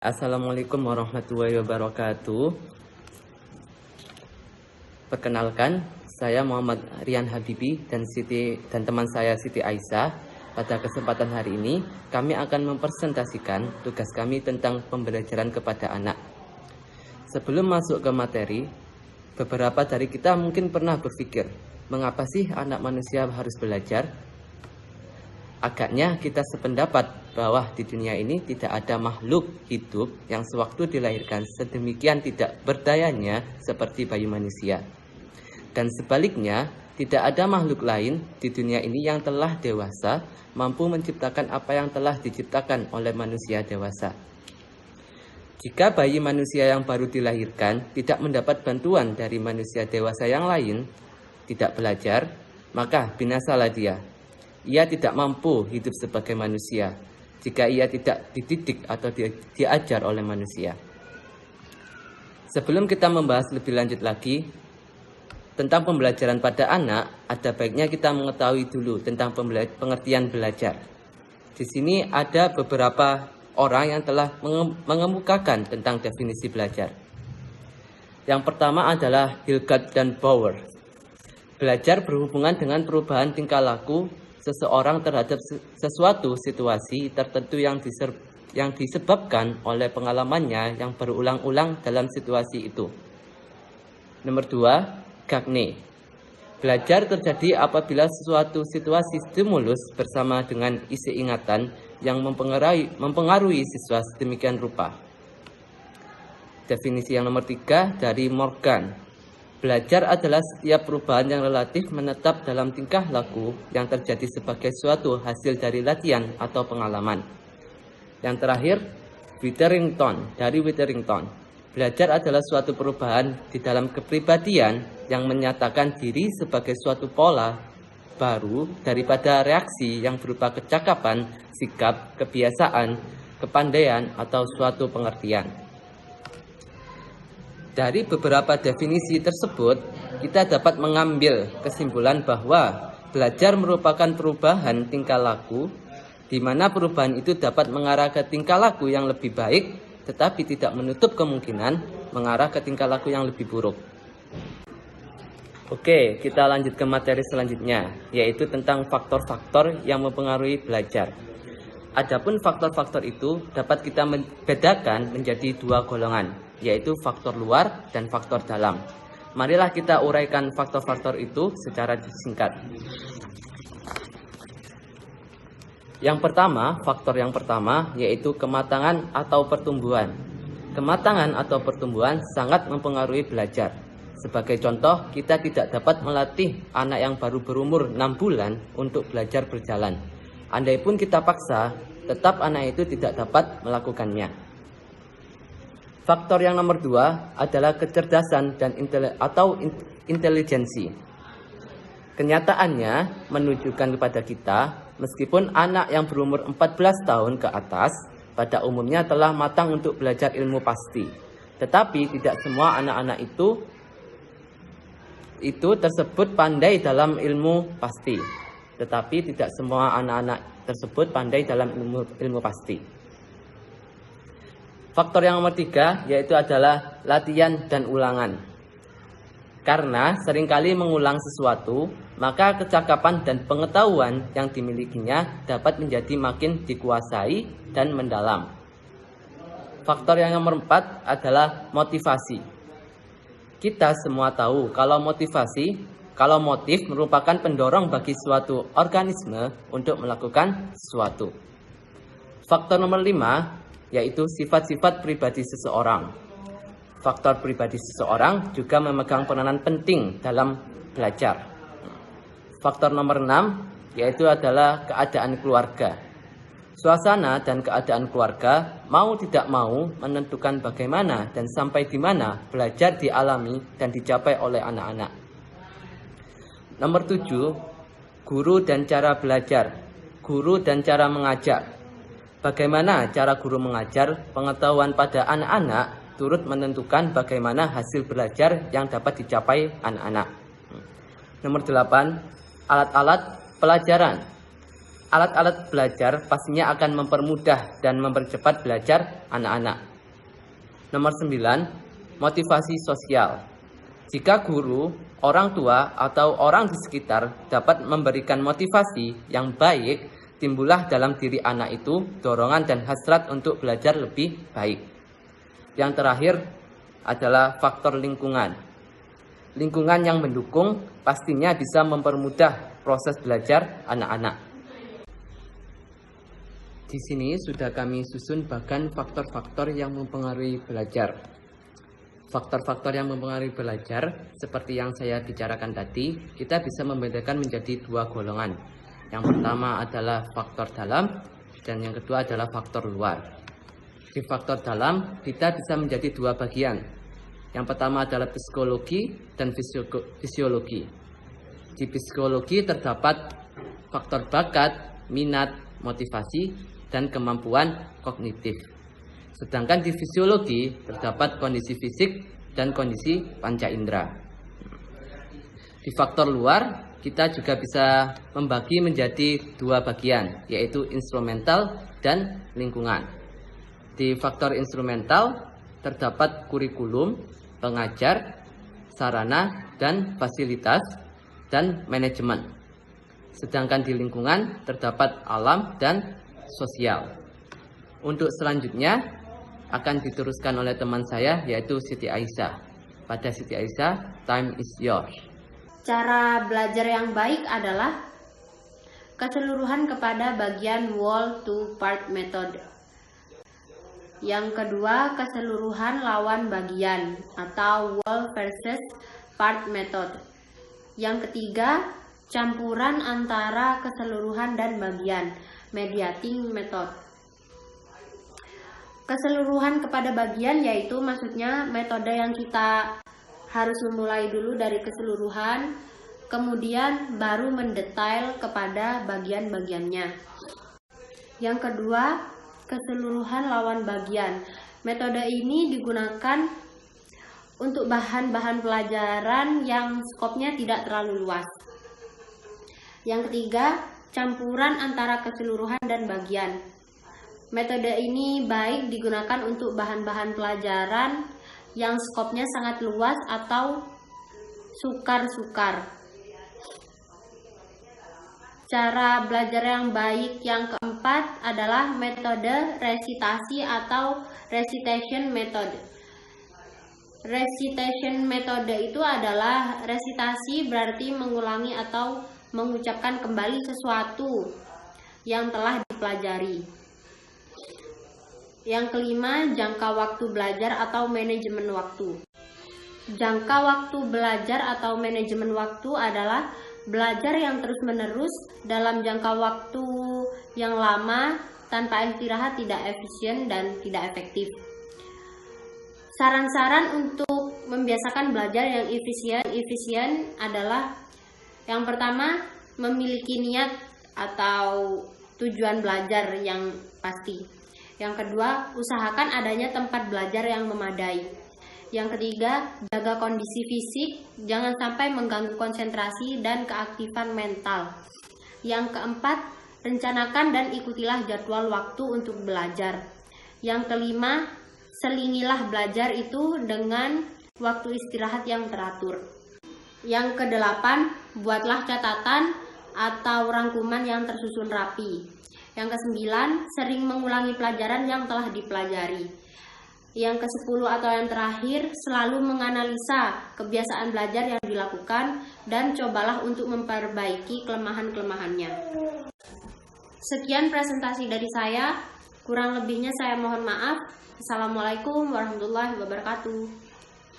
Assalamualaikum warahmatullahi wabarakatuh. Perkenalkan, saya Muhammad Rian Habibi dan teman saya Siti Aisyah. Pada kesempatan hari ini, kami akan mempresentasikan tugas kami tentang pembelajaran kepada anak. Sebelum masuk ke materi, beberapa dari kita mungkin pernah berpikir, mengapa sih anak manusia harus belajar? Agaknya kita sependapat bahwa di dunia ini tidak ada makhluk hidup yang sewaktu dilahirkan sedemikian tidak berdayanya seperti bayi manusia. Dan sebaliknya, tidak ada makhluk lain di dunia ini yang telah dewasa mampu menciptakan apa yang telah diciptakan oleh manusia dewasa. Jika bayi manusia yang baru dilahirkan tidak mendapat bantuan dari manusia dewasa yang lain, tidak belajar, maka binasalah dia. Ia tidak mampu hidup sebagai manusia jika ia tidak dididik atau diajar oleh manusia. Sebelum kita membahas lebih lanjut lagi tentang pembelajaran pada anak, ada baiknya kita mengetahui dulu tentang pengertian belajar. Di sini ada beberapa orang yang telah mengemukakan tentang definisi belajar. Yang pertama adalah Hilgard dan Bauer. Belajar berhubungan dengan perubahan tingkah laku seseorang terhadap sesuatu situasi tertentu yang disebabkan oleh pengalamannya yang berulang-ulang dalam situasi itu. Nomor 2, Gagne. Belajar terjadi apabila suatu situasi stimulus bersama dengan isi ingatan yang mempengaruhi siswa sedemikian rupa. Definisi yang nomor 3 dari Morgan. Belajar adalah setiap perubahan yang relatif menetap dalam tingkah laku yang terjadi sebagai suatu hasil dari latihan atau pengalaman. Yang terakhir, Witherington dari Witherington. Belajar adalah suatu perubahan di dalam kepribadian yang menyatakan diri sebagai suatu pola baru daripada reaksi yang berupa kecakapan, sikap, kebiasaan, kepandaian, atau suatu pengertian. Dari beberapa definisi tersebut, kita dapat mengambil kesimpulan bahwa belajar merupakan perubahan tingkah laku, di mana perubahan itu dapat mengarah ke tingkah laku yang lebih baik, tetapi tidak menutup kemungkinan mengarah ke tingkah laku yang lebih buruk. Oke, kita lanjut ke materi selanjutnya, yaitu tentang faktor-faktor yang mempengaruhi belajar. Adapun faktor-faktor itu dapat kita bedakan menjadi dua golongan, yaitu faktor luar dan faktor dalam. Marilah kita uraikan faktor-faktor itu secara singkat. Faktor yang pertama yaitu kematangan atau pertumbuhan. Kematangan atau pertumbuhan sangat mempengaruhi belajar. Sebagai contoh, kita tidak dapat melatih anak yang baru berumur 6 bulan untuk belajar berjalan. Andaipun kita paksa, tetap anak itu tidak dapat melakukannya. Faktor yang nomor 2 adalah kecerdasan dan intelijensi. Kenyataannya menunjukkan kepada kita, meskipun anak yang berumur 14 tahun ke atas pada umumnya telah matang untuk belajar ilmu pasti, tetapi tidak semua anak-anak itu tersebut pandai dalam ilmu pasti. Faktor yang nomor 3 yaitu adalah latihan dan ulangan. Karena seringkali mengulang sesuatu, maka kecakapan dan pengetahuan yang dimilikinya dapat menjadi makin dikuasai dan mendalam. Faktor yang nomor 4 adalah motivasi. Kita semua tahu kalau motif merupakan pendorong bagi suatu organisme untuk melakukan sesuatu. Faktor nomor 5 yaitu sifat-sifat pribadi seseorang. Faktor pribadi seseorang juga memegang peranan penting dalam belajar. Faktor nomor 6 yaitu adalah keadaan keluarga. Suasana dan keadaan keluarga mau tidak mau menentukan bagaimana dan sampai di mana belajar dialami dan dicapai oleh anak-anak. Nomor 7, guru dan cara belajar. Guru dan cara mengajar. Bagaimana cara guru mengajar, pengetahuan pada anak-anak turut menentukan bagaimana hasil belajar yang dapat dicapai anak-anak. Nomor 8, alat-alat pelajaran. Alat-alat belajar pastinya akan mempermudah dan mempercepat belajar anak-anak. Nomor 9, motivasi sosial. Jika guru, orang tua, atau orang di sekitar dapat memberikan motivasi yang baik, timbullah dalam diri anak itu dorongan dan hasrat untuk belajar lebih baik. Yang terakhir adalah faktor lingkungan. Lingkungan yang mendukung pastinya bisa mempermudah proses belajar anak-anak. Di sini sudah kami susun bahkan faktor-faktor yang mempengaruhi belajar. Faktor-faktor yang mempengaruhi belajar, seperti yang saya bicarakan tadi, kita bisa membedakan menjadi dua golongan. Yang pertama adalah faktor dalam, dan yang kedua adalah faktor luar. Di faktor dalam, kita bisa menjadi dua bagian. Yang pertama adalah psikologi dan fisiologi. Di psikologi terdapat faktor bakat, minat, motivasi, dan kemampuan kognitif. Sedangkan di fisiologi terdapat kondisi fisik dan kondisi panca indera. Di faktor luar kita juga bisa membagi menjadi dua bagian, yaitu instrumental dan lingkungan. Di faktor instrumental terdapat kurikulum, pengajar, sarana dan fasilitas, dan manajemen. Sedangkan di lingkungan terdapat alam dan sosial. Untuk selanjutnya akan diteruskan oleh teman saya, yaitu Siti Aisyah. Pada Siti Aisyah, time is yours. Cara belajar yang baik adalah keseluruhan kepada bagian whole to part method. Yang kedua, keseluruhan lawan bagian atau whole versus part method. Yang ketiga, campuran antara keseluruhan dan bagian, mediating method. Keseluruhan kepada bagian yaitu maksudnya metode yang kita harus memulai dulu dari keseluruhan, kemudian baru mendetail kepada bagian-bagiannya. Yang kedua, keseluruhan lawan bagian. Metode ini digunakan untuk bahan-bahan pelajaran yang skopnya tidak terlalu luas. Yang ketiga, campuran antara keseluruhan dan bagian. Metode ini baik digunakan untuk bahan-bahan pelajaran yang skopnya sangat luas atau sukar-sukar. Cara belajar yang baik yang keempat adalah metode resitasi atau recitation method. Recitation method itu adalah resitasi berarti mengulangi atau mengucapkan kembali sesuatu yang telah dipelajari. Yang kelima, jangka waktu belajar atau manajemen waktu. Jangka waktu belajar atau manajemen waktu adalah belajar yang terus-menerus dalam jangka waktu yang lama tanpa istirahat, tidak efisien dan tidak efektif. Saran-saran untuk membiasakan belajar yang efisien adalah yang pertama, memiliki niat atau tujuan belajar yang pasti. Yang kedua, usahakan adanya tempat belajar yang memadai. Yang ketiga, jaga kondisi fisik, jangan sampai mengganggu konsentrasi dan keaktifan mental. Yang keempat, rencanakan dan ikutilah jadwal waktu untuk belajar. Yang kelima, selingilah belajar itu dengan waktu istirahat yang teratur. Yang kedelapan, buatlah catatan atau rangkuman yang tersusun rapi. Yang kesembilan, sering mengulangi pelajaran yang telah dipelajari. Yang ke-10 atau yang terakhir, selalu menganalisa kebiasaan belajar yang dilakukan dan cobalah untuk memperbaiki kelemahan-kelemahannya. Sekian presentasi dari saya, kurang lebihnya saya mohon maaf. Assalamualaikum warahmatullahi wabarakatuh.